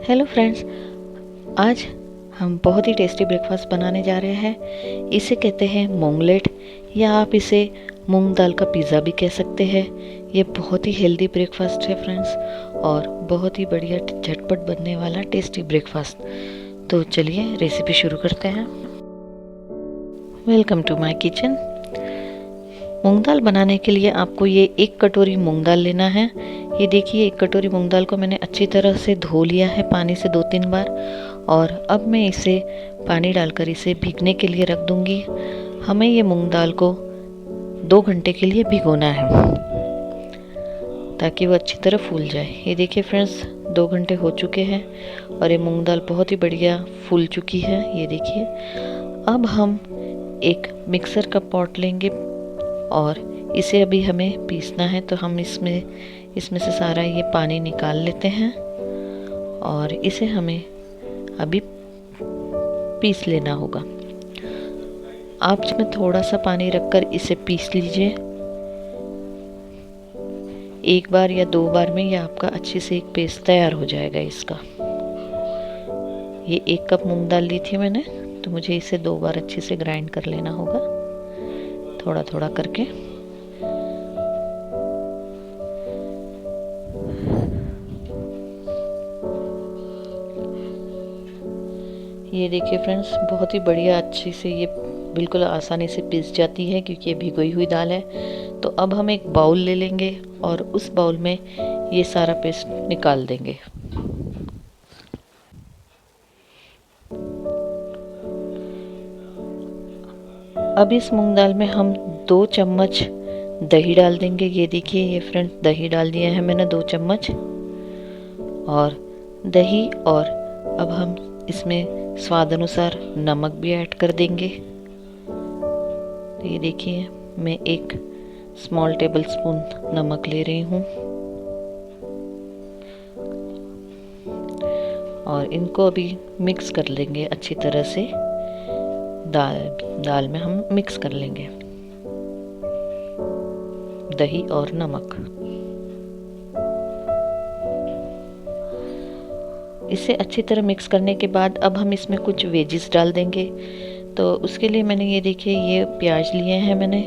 Hello friends, आज हम बहुत ही टेस्टी ब्रेकफास्ट बनाने जा रहे हैं। इसे कहते हैं मूंगलेट या आप इसे मूंग दाल का पिज़्ज़ा भी कह सकते हैं। ये बहुत ही हेल्दी ब्रेकफास्ट है फ्रेंड्स, और बहुत ही बढ़िया झटपट बनने वाला टेस्टी ब्रेकफास्ट। तो चलिए रेसिपी शुरू करते हैं। Welcome to my kitchen. मूंग दाल बनाने के लिए आपको ये 1 कटोरी मूंग दाल लेना है। ये देखिए, 1 कटोरी मूंग दाल को मैंने अच्छी तरह से धो लिया है पानी से 2-3 बार, और अब मैं इसे पानी डालकर इसे भीगने के लिए रख दूंगी। हमें ये मूंग दाल को 2 घंटे के लिए भिगोना है ताकि वो अच्छी तरह फूल जाए। ये देखिए फ्रेंड्स, 2 घंटे हो चुके हैं और ये मूंग दाल बहुत ही बढ़िया फूल चुकी है। ये देखिए, अब हम एक मिक्सर का पॉट लेंगे और इसे अभी हमें पीसना है। तो हम इसमें से सारा ये पानी निकाल लेते हैं और इसे हमें अभी पीस लेना होगा। आप इसमें थोड़ा सा पानी रखकर इसे पीस लीजिए। 1 बार या 2 बार में ये आपका अच्छे से एक पेस्ट तैयार हो जाएगा इसका। ये 1 कप मूंग दाल ली थी मैंने, तो मुझे इसे 2 बार अच्छे से ग्राइंड कर लेना होगा, थोड़ा थोड़ा करके। ये देखिए फ्रेंड्स, बहुत ही बढ़िया अच्छी से ये बिल्कुल आसानी से पिस जाती है क्योंकि ये भिगोई हुई दाल है। तो अब हम एक बाउल ले लेंगे और उस बाउल में ये सारा पेस्ट निकाल देंगे। अब इस मूंग दाल में हम 2 चम्मच दही डाल देंगे। ये देखिए, ये फ्रेंड्स दही डाल दिया है मैंने 2 चम्मच और दही, और अब हम इसमें स्वाद अनुसार नमक भी ऐड कर देंगे। तो ये देखिए, मैं 1 स्मॉल टेबल स्पून नमक ले रही हूँ और इनको अभी मिक्स कर लेंगे अच्छी तरह से। दाल में हम मिक्स कर लेंगे दही और नमक। इसे अच्छी तरह मिक्स करने के बाद अब हम इसमें कुछ वेजिस डाल देंगे। तो उसके लिए मैंने ये देखिए, ये प्याज लिए हैं मैंने,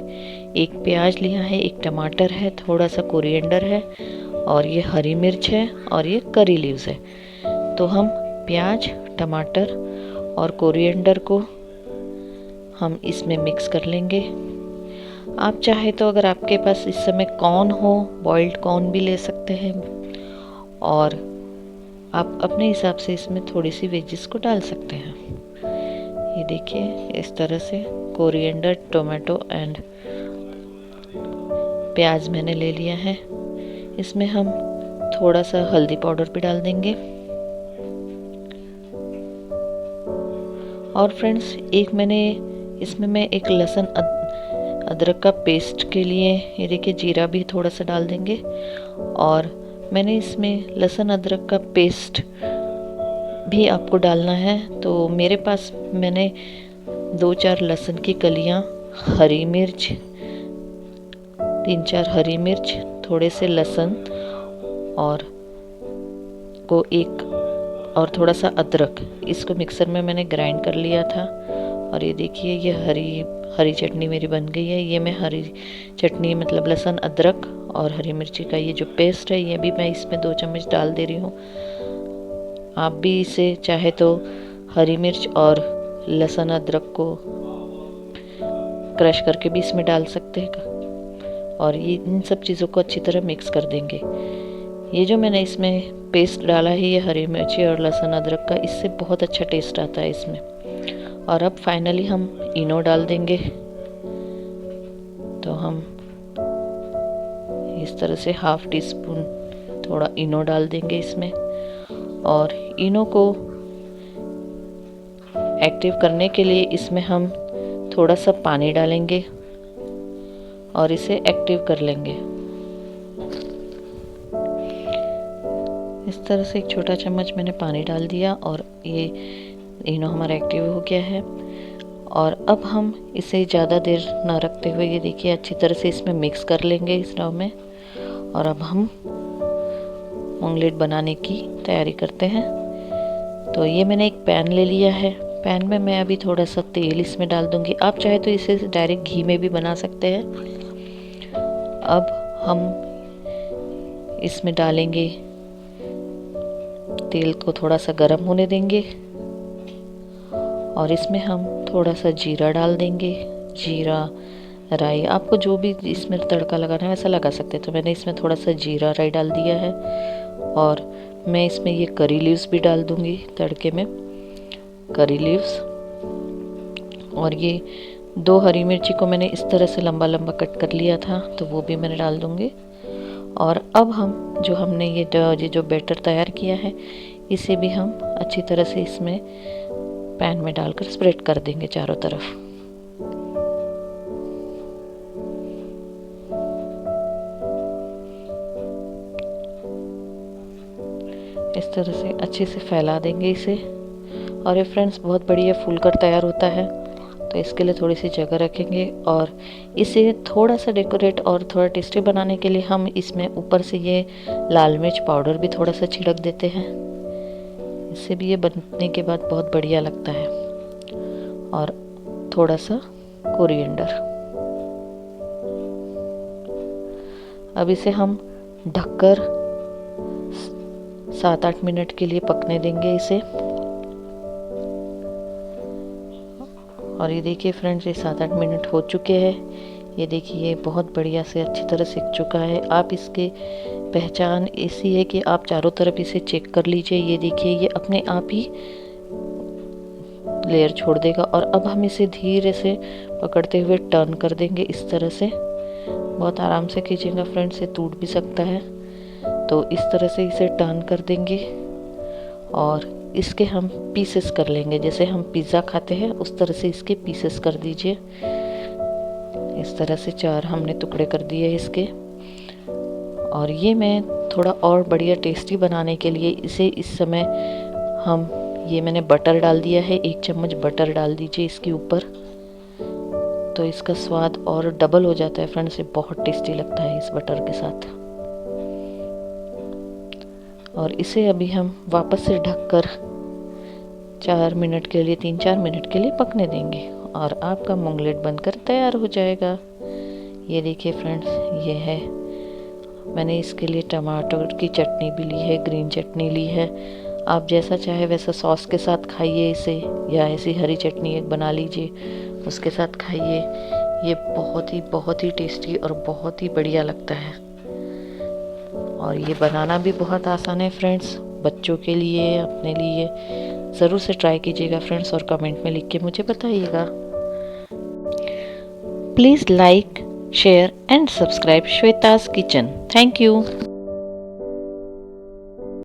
1 प्याज लिया है, 1 टमाटर है, थोड़ा सा कोरिएंडर है, और ये हरी मिर्च है, और ये करी लीव्स है। तो हम प्याज, टमाटर और कोरिएंडर को हम इसमें मिक्स कर लेंगे। आप चाहे तो अगर आपके पास इस समय कॉर्न हो, बॉइल्ड कॉर्न भी ले सकते हैं, और आप अपने हिसाब से इसमें थोड़ी सी वेजिस को डाल सकते हैं। ये देखिए, इस तरह से कोरिएंडर, टोमेटो एंड प्याज मैंने ले लिया है। इसमें हम थोड़ा सा हल्दी पाउडर भी डाल देंगे। और फ्रेंड्स, इसमें मैं एक लहसुन अदरक का पेस्ट के लिए, ये देखिए, जीरा भी थोड़ा सा डाल देंगे। और मैंने इसमें लहसुन अदरक का पेस्ट भी आपको डालना है। तो मेरे पास मैंने 2-4 लहसुन की कलियां, हरी मिर्च, 3-4 हरी मिर्च, थोड़े से लहसुन और थोड़ा सा अदरक, इसको मिक्सर में मैंने ग्राइंड कर लिया था। और ये देखिए, ये हरी चटनी मेरी बन गई है। ये मैं हरी चटनी मतलब लहसुन, अदरक और हरी मिर्ची का ये जो पेस्ट है, ये भी मैं इसमें 2 चम्मच डाल दे रही हूँ। आप भी इसे चाहे तो हरी मिर्च और लहसुन अदरक को क्रश करके भी इसमें डाल सकते हैं। और ये इन सब चीज़ों को अच्छी तरह मिक्स कर देंगे। ये जो मैंने इसमें पेस्ट डाला है, ये हरी मिर्ची और लहसुन अदरक का, इससे बहुत अच्छा टेस्ट आता है इसमें। और अब फाइनली हम इनो डाल देंगे। तो हम इस तरह से 1/2 टीस्पून थोड़ा इनो डाल देंगे इसमें, और इनो को एक्टिव करने के लिए इसमें हम थोड़ा सा पानी डालेंगे और इसे एक्टिव कर लेंगे। इस तरह से 1 छोटा चम्मच मैंने पानी डाल दिया और ये इनो हमारा एक्टिव हो गया है। और अब हम इसे ज़्यादा देर ना रखते हुए, ये देखिए, अच्छी तरह से इसमें मिक्स कर लेंगे इस डो में। और अब हम ऑमलेट बनाने की तैयारी करते हैं। तो ये मैंने एक पैन ले लिया है। पैन में मैं अभी थोड़ा सा तेल इसमें डाल दूंगी। आप चाहे तो इसे डायरेक्ट घी में भी बना सकते हैं। अब हम इसमें डालेंगे, तेल को थोड़ा सा गर्म होने देंगे और इसमें हम थोड़ा सा जीरा डाल देंगे। जीरा, राई, आपको जो भी इसमें तड़का लगाना है वैसा लगा सकते हैं। तो मैंने इसमें थोड़ा सा जीरा राई डाल दिया है और मैं इसमें ये करी लीव्स भी डाल दूंगी तड़के में, करी लीव्स। और ये 2 हरी मिर्ची को मैंने इस तरह से लंबा लंबा कट कर लिया था, तो वो भी मैंने डाल दूंगी। और अब हम जो हमने ये जो बैटर तैयार किया है, इसे भी हम अच्छी तरह से इसमें पैन में डालकर स्प्रेड कर देंगे चारों तरफ। इस तरह से अच्छे से फैला देंगे इसे। और ये फ्रेंड्स बहुत बढ़िया फूलकर तैयार होता है। तो इसके लिए थोड़ी सी जगह रखेंगे और इसे थोड़ा सा डेकोरेट और थोड़ा टेस्टी बनाने के लिए हम इसमें ऊपर से ये लाल मिर्च पाउडर भी थोड़ा सा छिड़क देते हैं। इससे भी ये बनने के बाद बहुत बढ़िया लगता है। और थोड़ा सा कोरिएंडर। अब इसे हम ढककर 7-8 मिनट के लिए पकने देंगे इसे। और ये देखिए फ्रेंड्स, ये 7-8 मिनट हो चुके हैं। ये देखिए ये बहुत बढ़िया से अच्छी तरह सिक चुका है। आप इसके पहचान ऐसी है कि आप चारों तरफ इसे चेक कर लीजिए। ये देखिए ये अपने आप ही लेयर छोड़ देगा। और अब हम इसे धीरे से पकड़ते हुए टर्न कर देंगे इस तरह से। बहुत आराम से कीजिएगा फ्रेंड्स, ये टूट भी सकता है। तो इस तरह से इसे टर्न कर देंगे और इसके हम पीसेस कर लेंगे। जैसे हम पिज़्ज़ा खाते हैं उस तरह से इसके पीसेस कर दीजिए। इस तरह से 4 हमने टुकड़े कर दिए इसके। और ये मैं थोड़ा और बढ़िया टेस्टी बनाने के लिए इसे इस समय हम ये मैंने बटर डाल दिया है। 1 चम्मच बटर डाल दीजिए इसके ऊपर, तो इसका स्वाद और डबल हो जाता है फ्रेंड्स। ये बहुत टेस्टी लगता है इस बटर के साथ। और इसे अभी हम वापस से ढककर 4 मिनट के लिए 3-4 मिनट के लिए पकने देंगे और आपका मोंगलेट बनकर तैयार हो जाएगा। ये देखिए फ्रेंड्स, ये है। मैंने इसके लिए टमाटर की चटनी भी ली है, ग्रीन चटनी ली है। आप जैसा चाहे वैसा सॉस के साथ खाइए इसे, या ऐसी हरी चटनी एक बना लीजिए उसके साथ खाइए। ये बहुत ही टेस्टी और बहुत ही बढ़िया लगता है। और ये बनाना भी बहुत आसान है फ्रेंड्स, बच्चों के लिए, अपने लिए। ज़रूर से ट्राई कीजिएगा फ्रेंड्स और कमेंट में लिख के मुझे बताइएगा। Please like, share and subscribe Shweta's kitchen. Thank you.